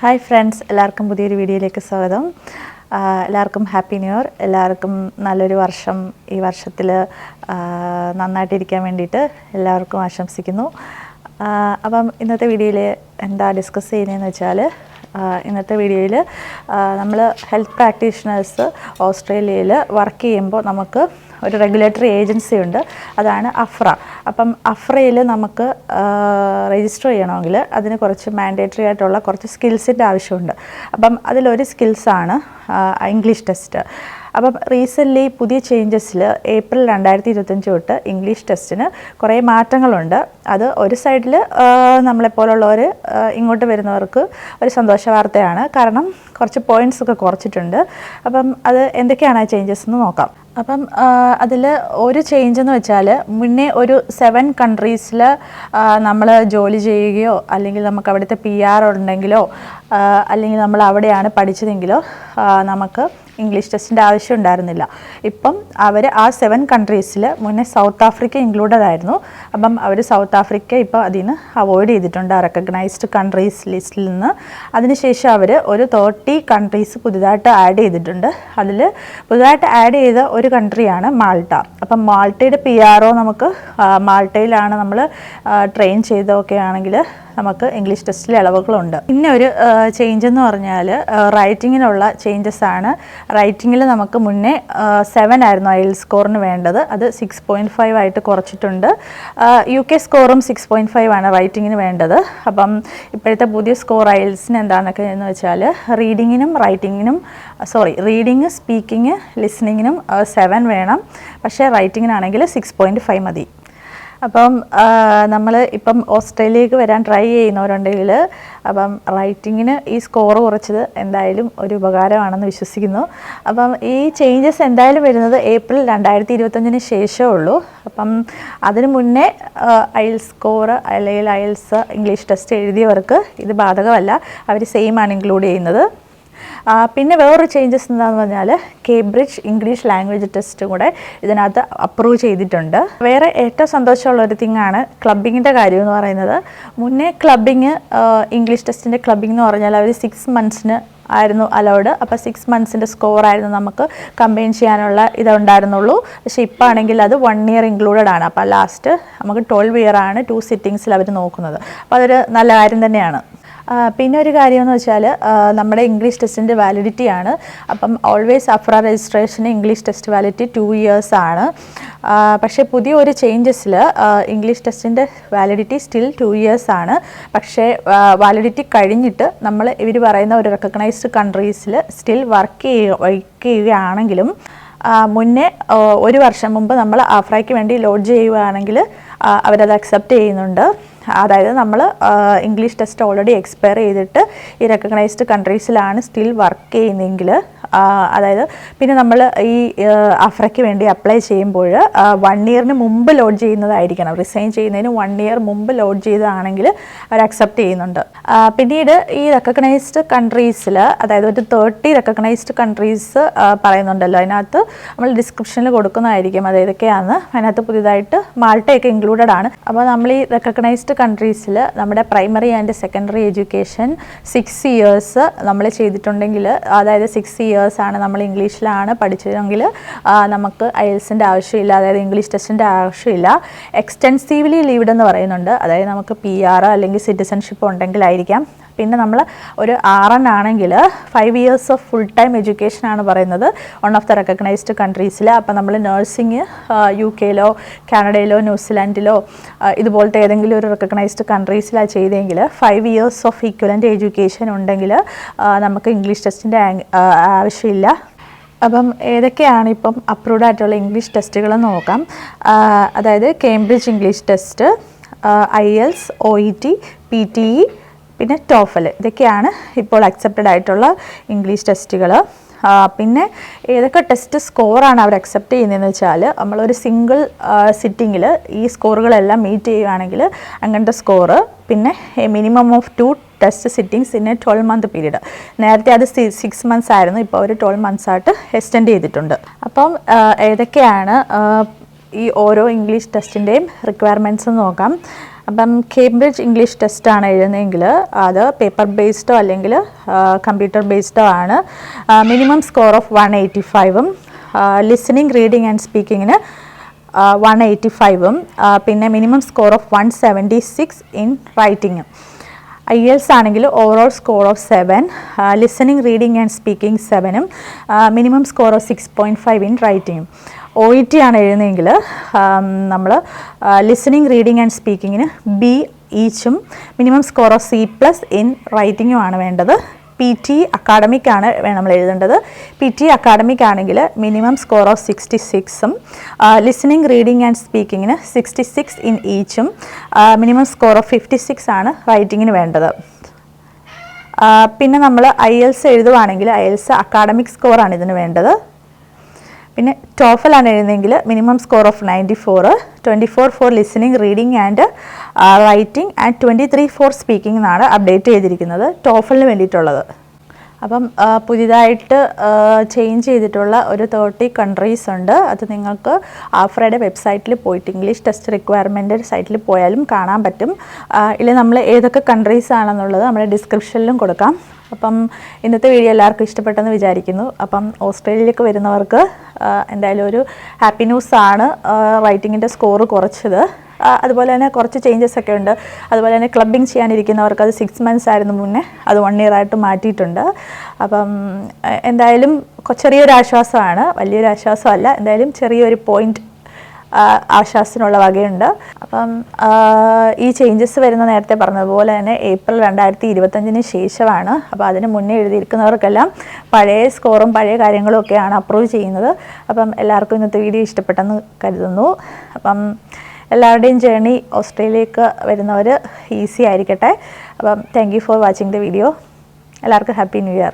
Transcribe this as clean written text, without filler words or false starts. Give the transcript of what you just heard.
Hi friends, എല്ലാവർക്കും പുതിയൊരു വീഡിയോയിലേക്ക് സ്വാഗതം. എല്ലാവർക്കും ഹാപ്പി ന്യൂ ഇയർ. എല്ലാവർക്കും നല്ലൊരു വർഷം ഈ വർഷത്തിൽ നന്നായിട്ടിരിക്കാൻ വേണ്ടിയിട്ട് എല്ലാവർക്കും ആശംസിക്കുന്നു. അപ്പം ഇന്നത്തെ വീഡിയോയിൽ എന്താ ഡിസ്കസ് ചെയ്യുന്നതെന്ന് വെച്ചാൽ, ഇന്നത്തെ വീഡിയോയിൽ നമ്മൾ ഹെൽത്ത് പ്രാക്ടീഷണേഴ്സ് ഓസ്ട്രേലിയയിൽ വർക്ക് ചെയ്യുമ്പോൾ നമുക്ക് ഒരു റെഗുലേറ്ററി ഏജൻസി ഉണ്ട്, അതാണ് അഫ്ര. അപ്പം അഫ്രയിൽ നമുക്ക് രജിസ്റ്റർ ചെയ്യണമെങ്കിൽ അതിന് കുറച്ച് മാൻഡേറ്ററി ആയിട്ടുള്ള കുറച്ച് സ്കിൽസിൻ്റെ ആവശ്യമുണ്ട്. അപ്പം അതിലൊരു സ്കിൽസാണ് ഇംഗ്ലീഷ് ടെസ്റ്റ്. അപ്പം റീസെൻ്റ്ലി പുതിയ ചേഞ്ചസിൽ ഏപ്രിൽ 2025 തൊട്ട് ഇംഗ്ലീഷ് ടെസ്റ്റിന് കുറേ മാറ്റങ്ങളുണ്ട്. അത് ഒരു സൈഡിൽ നമ്മളെപ്പോലുള്ളവർ ഇങ്ങോട്ട് വരുന്നവർക്ക് ഒരു സന്തോഷ വാർത്തയാണ്, കാരണം കുറച്ച് പോയിൻറ്റ്സ് ഒക്കെ കുറച്ചിട്ടുണ്ട്. അപ്പം അത് എന്തൊക്കെയാണ് ആ ചേഞ്ചസ് എന്ന് നോക്കാം. അപ്പം അതിൽ ഒരു ചേഞ്ച് എന്ന് വെച്ചാൽ, മുന്നേ ഒരു 7 കൺട്രീസിൽ നമ്മൾ ജോലി ചെയ്യുകയോ അല്ലെങ്കിൽ നമുക്ക് അവിടുത്തെ PR ഉണ്ടെങ്കിലോ അല്ലെങ്കിൽ നമ്മൾ അവിടെയാണ് പഠിച്ചതെങ്കിലോ നമുക്ക് ഇംഗ്ലീഷ് ടെസ്റ്റിൻ്റെ ആവശ്യം ഉണ്ടായിരുന്നില്ല. ഇപ്പം അവർ ആ 7 കൺട്രീസിൽ മുന്നേ സൗത്ത് ആഫ്രിക്ക ഇൻക്ലൂഡഡ് ആയിരുന്നു. അപ്പം അവർ സൗത്ത് ആഫ്രിക്ക ഇപ്പോൾ അതിൽ നിന്ന് അവോയ്ഡ് ചെയ്തിട്ടുണ്ട് ആ റെക്കഗ്നൈസ്ഡ് കൺട്രീസ് ലിസ്റ്റിൽ നിന്ന്. അതിനുശേഷം അവർ ഒരു 30 കൺട്രീസ് പുതുതായിട്ട് ആഡ് ചെയ്തിട്ടുണ്ട്. അതിൽ പുതുതായിട്ട് ആഡ് ചെയ്ത ഒരു കൺട്രിയാണ് മാൾട്ട. അപ്പം മാൾട്ടയുടെ PRO നമുക്ക് മാൾട്ടയിലാണ് നമ്മൾ ട്രെയിൻ ചെയ്തതൊക്കെ ആണെങ്കിൽ നമുക്ക് ഇംഗ്ലീഷ് ടെസ്റ്റിൽ ഇളവുകളുണ്ട്. പിന്നെ ഒരു ചേഞ്ച് എന്ന് പറഞ്ഞാൽ റൈറ്റിങ്ങിനുള്ള ചേഞ്ചസ് ആണ്. റൈറ്റിങ്ങിൽ നമുക്ക് മുന്നേ 7 ആയിരുന്നു IELTS സ്കോറിന് വേണ്ടത്, അത് 6.5 ആയിട്ട് കുറച്ചിട്ടുണ്ട്. UK സ്കോറും 6.5 ആണ് റൈറ്റിങ്ങിന് വേണ്ടത്. അപ്പം ഇപ്പോഴത്തെ പുതിയ സ്കോർ IELTSന് എന്താണെന്നൊക്കെ എന്ന് വെച്ചാൽ, റീഡിങ്, സ്പീക്കിങ്, ലിസണിങ്ങിനും 7 വേണം, പക്ഷേ റൈറ്റിങ്ങിനാണെങ്കിൽ 6.5 മതി. അപ്പം നമ്മൾ ഇപ്പം ഓസ്ട്രേലിയക്ക് വരാൻ ട്രൈ ചെയ്യുന്നവരുണ്ടെങ്കിൽ അപ്പം റൈറ്റിങ്ങിന് ഈ സ്കോർ കുറച്ചത് എന്തായാലും ഒരു ഉപകാരമാണെന്ന് വിശ്വസിക്കുന്നു. അപ്പം ഈ ചേഞ്ചസ് എന്തായാലും വരുന്നത് ഏപ്രിൽ 2025 ശേഷമേ ഉള്ളൂ. അപ്പം അതിന് മുന്നേ IELTS സ്കോർ അല്ലെങ്കിൽ IELTS ഇംഗ്ലീഷ് ടെസ്റ്റ് എഴുതിയവർക്ക് ഇത് ബാധകമല്ല, അവർ സെയിം ആണ് ഇൻക്ലൂഡ് ചെയ്യുന്നത്. പിന്നെ വേറൊരു ചേഞ്ചസ് എന്താണെന്ന് പറഞ്ഞാൽ, കേംബ്രിഡ്ജ് ഇംഗ്ലീഷ് ലാംഗ്വേജ് ടെസ്റ്റും കൂടെ ഇതിനകത്ത് അപ്രൂവ് ചെയ്തിട്ടുണ്ട്. വേറെ ഏറ്റവും സന്തോഷമുള്ളൊരു തിങ്ങാണ് ക്ലബിങ്ങിൻ്റെ കാര്യം എന്ന് പറയുന്നത്. മുന്നേ ക്ലബിങ് ഇംഗ്ലീഷ് ടെസ്റ്റിൻ്റെ ക്ലബിംഗ് എന്ന് പറഞ്ഞാൽ അവർ 6 മന്ത്സിന് ആയിരുന്നു അലൗഡ്. അപ്പോൾ 6 മന്ത്സിൻ്റെ സ്കോറായിരുന്നു നമുക്ക് കമ്പൈൻ ചെയ്യാനുള്ള ഇതുണ്ടായിരുന്നുള്ളൂ. പക്ഷേ ഇപ്പോൾ ആണെങ്കിൽ അത് 1 ഇയർ ഇൻക്ലൂഡഡ് ആണ്. അപ്പോൾ ലാസ്റ്റ് നമുക്ക് 12 ഇയർ ആണ് 2 സിറ്റിങ്സിൽ അവർ നോക്കുന്നത്. അപ്പോൾ അതൊരു നല്ല കാര്യം തന്നെയാണ്. പിന്നെ ഒരു കാര്യമെന്ന് വെച്ചാൽ, നമ്മുടെ ഇംഗ്ലീഷ് ടെസ്റ്റിൻ്റെ വാലിഡിറ്റിയാണ്. അപ്പം always AHPRA registration English test validity 2 years ആണ്. പക്ഷേ പുതിയ ഒരു ചേഞ്ചസിൽ ഇംഗ്ലീഷ് ടെസ്റ്റിൻ്റെ വാലിഡിറ്റി സ്റ്റിൽ 2 ഇയേഴ്സ് ആണ്. പക്ഷേ വാലിഡിറ്റി കഴിഞ്ഞിട്ട് നമ്മൾ ഇവർ പറയുന്ന ഒരു റെക്കഗ്നൈസ്ഡ് കൺട്രീസിൽ സ്റ്റിൽ വർക്ക് ചെയ്യുകയാണെങ്കിലും മുന്നേ 1 വർഷം മുമ്പ് നമ്മൾ അഫ്രയ്ക്ക് വേണ്ടി ലോഡ്ജ് ചെയ്യുകയാണെങ്കിൽ അവരത് അക്സെപ്റ്റ് ചെയ്യുന്നുണ്ട്. അതായത് നമ്മൾ ഇംഗ്ലീഷ് ടെസ്റ്റ് ഓൾറെഡി എക്സ്പയർ ചെയ്തിട്ട് ഈ റെക്കഗ്നൈസ്ഡ് കൺട്രീസിലാണ് സ്റ്റിൽ വർക്ക് ചെയ്യുന്നതെങ്കിൽ, അതായത് പിന്നെ നമ്മൾ ഈ അഫ്രയ്ക്ക് വേണ്ടി അപ്ലൈ ചെയ്യുമ്പോൾ 1 ഇയറിന് മുമ്പ് ലോഡ് ചെയ്യുന്നതായിരിക്കണം. റിസൈൻ ചെയ്യുന്നതിന് 1 ഇയർ മുമ്പ് ലോഡ് ചെയ്തതാണെങ്കിൽ അവർ അക്സെപ്റ്റ് ചെയ്യുന്നുണ്ട്. പിന്നീട് ഈ റെക്കഗ്നൈസ്ഡ് കൺട്രീസിൽ, അതായത് ഒരു 30 റെക്കഗ്നൈസ്ഡ് കൺട്രീസ് പറയുന്നുണ്ടല്ലോ, അതിനകത്ത് നമ്മൾ ഡിസ്ക്രിപ്ഷനിൽ കൊടുക്കുന്നതായിരിക്കും അത് ഏതൊക്കെയാണെന്ന്. അതിനകത്ത് പുതിയതായിട്ട് മാൾട്ടയൊക്കെ ഇൻക്ലൂഡഡ് ആണ്. അപ്പോൾ നമ്മൾ ഈ റെക്കഗ്നൈസ്ഡ് കൺട്രീസിൽ നമ്മുടെ primary and secondary education 6 years നമ്മൾ ചെയ്തിട്ടുണ്ടെങ്കിൽ, അതായത് 6 ഇയേഴ്സ് ആണ് നമ്മൾ ഇംഗ്ലീഷിലാണ് പഠിച്ചതെങ്കിൽ നമുക്ക് IELTSൻ്റെ ആവശ്യമില്ല, അതായത് ഇംഗ്ലീഷ് ടെസ്റ്റിൻ്റെ ആവശ്യമില്ല. എക്സ്റ്റെൻസീവ്ലി ലീവ്ഡ് എന്ന് പറയുന്നുണ്ട്, അതായത് നമുക്ക് PR അല്ലെങ്കിൽ സിറ്റിസൺഷിപ്പ് ഉണ്ടെങ്കിലായിരിക്കാം. പിന്നെ നമ്മൾ ഒരു RN ആണെങ്കിൽ 5 years of full time education ആണ് പറയുന്നത് വൺ ഓഫ് ദ റെക്കഗ്നൈസ്ഡ് കൺട്രീസിൽ. അപ്പോൾ നമ്മൾ നഴ്സിംഗ് UK-ലോ കാനഡയിലോ ന്യൂസിലാൻഡിലോ ഇതുപോലത്തെ ഏതെങ്കിലും ഒരു റെക്കഗ്നൈസ്ഡ് കൺട്രീസിലാണ് ചെയ്തെങ്കിൽ 5 ഇയേഴ്സ് ഓഫ് ഈക്വലൻ്റ് എഡ്യൂക്കേഷൻ ഉണ്ടെങ്കിൽ നമുക്ക് ഇംഗ്ലീഷ് ടെസ്റ്റിൻ്റെ ആവശ്യമില്ല. അപ്പം ഏതൊക്കെയാണ് ഇപ്പം അപ്രൂവ്ഡ് ആയിട്ടുള്ള ഇംഗ്ലീഷ് ടെസ്റ്റുകളെന്ന് നോക്കാം. അതായത് Cambridge English test, IELTS, OET, PTE, പിന്നെ TOEFL, ഇതൊക്കെയാണ് ഇപ്പോൾ അക്സെപ്റ്റഡ് ആയിട്ടുള്ള ഇംഗ്ലീഷ് ടെസ്റ്റുകൾ. പിന്നെ ഏതൊക്കെ ടെസ്റ്റ് സ്കോറാണ് അവർ അക്സെപ്റ്റ് ചെയ്യുന്നതെന്ന് വെച്ചാൽ, നമ്മളൊരു സിംഗിൾ സിറ്റിങ്ങിൽ ഈ സ്കോറുകളെല്ലാം മീറ്റ് ചെയ്യുകയാണെങ്കിൽ അങ്ങനത്തെ സ്കോറ്, പിന്നെ minimum of 2 test sittings in A 12 month period. നേരത്തെ അത് 6 മന്ത്സ് ആയിരുന്നു, ഇപ്പോൾ അവർ 12 മന്ത്സ് ആയിട്ട് എക്സ്റ്റെൻഡ് ചെയ്തിട്ടുണ്ട്. അപ്പം ഏതൊക്കെയാണ് ഈ ഓരോ ഇംഗ്ലീഷ് ടെസ്റ്റിൻ്റെയും റിക്വയർമെൻറ്റ്സ് നോക്കാം. അപ്പം കേംബ്രിഡ്ജ് ഇംഗ്ലീഷ് ടെസ്റ്റാണ് എഴുതുന്നതെങ്കിൽ അത് പേപ്പർ ബേസ്ഡോ അല്ലെങ്കിൽ കമ്പ്യൂട്ടർ ബേസ്ഡോ ആണ്. മിനിമം സ്കോർ ഓഫ് 185ഉം ലിസണിങ് റീഡിങ് ആൻഡ് സ്പീക്കിങ്ങിന് 185ഉം പിന്നെ മിനിമം സ്കോർ ഓഫ് 176 ഇൻ റൈറ്റിങ്ങും. IELTS ആണെങ്കിൽ overall score of 7, listening reading and speaking 7ഉം മിനിമം സ്കോർ ഓഫ് 6.5 ഇൻ റൈറ്റിങ്ങും. OET ആണ് എഴുതുന്നതെങ്കിൽ നമ്മൾ ലിസണിങ് റീഡിങ് ആൻഡ് സ്പീക്കിങ്ങിന് B ഈച്ചും minimum score of C+ in റൈറ്റിങ്ങും ആണ് വേണ്ടത്. PT അക്കാഡമിക് ആണ് നമ്മൾ എഴുതേണ്ടത്. PT അക്കാഡമിക് ആണെങ്കിൽ മിനിമം സ്കോർ ഓഫ് 66ഉം ലിസണിങ് റീഡിങ് ആൻഡ് സ്പീക്കിങ്ങിന് 66 ഇൻ ഈച്ചും മിനിമം സ്കോർ ഓഫ് 56 ആണ് റൈറ്റിങ്ങിന് വേണ്ടത്. പിന്നെ നമ്മൾ IELTS എഴുതുവാണെങ്കിൽ IELTS അക്കാഡമിക് സ്കോറാണ് ഇതിന് വേണ്ടത്. പിന്നെ TOEFL ആണ് എഴുതുന്നതെങ്കിൽ minimum score of 94, 24 for listening reading and writing and 23 for speaking എന്നാണ് അപ്ഡേറ്റ് ചെയ്തിരിക്കുന്നത് TOEFLന് വേണ്ടിയിട്ടുള്ളത്. അപ്പം പുതിയതായിട്ട് ചേഞ്ച് ചെയ്തിട്ടുള്ള ഒരു 30 കൺട്രീസ് ഉണ്ട്. അത് നിങ്ങൾക്ക് ആഫ്രയുടെ വെബ്സൈറ്റിൽ പോയിട്ട് ഇംഗ്ലീഷ് ടെസ്റ്റ് റിക്വയർമെൻറ്റ് സൈറ്റിൽ പോയാലും കാണാൻ പറ്റും. ഇല്ലെങ്കിൽ നമ്മൾ ഏതൊക്കെ കൺട്രീസ് ആണെന്നുള്ളത് നമ്മുടെ ഡിസ്ക്രിപ്ഷനിലും കൊടുക്കാം. അപ്പം ഇന്നത്തെ വീഡിയോ എല്ലാവർക്കും ഇഷ്ടപ്പെട്ടെന്ന് വിചാരിക്കുന്നു. അപ്പം ഓസ്ട്രേലിയയിലേക്ക് വരുന്നവർക്ക് എന്തായാലും ഒരു ഹാപ്പി ന്യൂസാണ് റൈറ്റിങ്ങിൻ്റെ സ്കോറ് കുറച്ചത്. അതുപോലെ തന്നെ കുറച്ച് ചേഞ്ചസ് ഒക്കെ ഉണ്ട്. അതുപോലെ തന്നെ ക്ലബിങ് ചെയ്യാനിരിക്കുന്നവർക്ക് അത് 6 months ആയിരുന്നു മുന്നേ, അത് 1 year ആയിട്ട് മാറ്റിയിട്ടുണ്ട്. അപ്പം എന്തായാലും ചെറിയൊരു ആശ്വാസമാണ്, വലിയൊരു ആശ്വാസമല്ല, എന്തായാലും ചെറിയൊരു പോയിന്റ് ആശ്വാസത്തിനുള്ള വകയുണ്ട്. അപ്പം ഈ ചേഞ്ചസ് വരുന്ന നേരത്തെ പറഞ്ഞതുപോലെ തന്നെ ഏപ്രിൽ 2025 ശേഷമാണ്. അപ്പോൾ അതിന് മുന്നേ എഴുതിയിരിക്കുന്നവർക്കെല്ലാം പഴയ സ്കോറും പഴയ കാര്യങ്ങളും ഒക്കെയാണ് അപ്രൂവ് ചെയ്യുന്നത്. അപ്പം എല്ലാവർക്കും ഇന്നത്തെ വീഡിയോ ഇഷ്ടപ്പെട്ടെന്ന് കരുതുന്നു. അപ്പം എല്ലാവരുടെയും ജേർണി ഓസ്ട്രേലിയയിലേക്ക് വരുന്നവർ ഈസി ആയിരിക്കട്ടെ. അപ്പം thank you for watching the video. എല്ലാവർക്കും ഹാപ്പി ന്യൂ ഇയർ.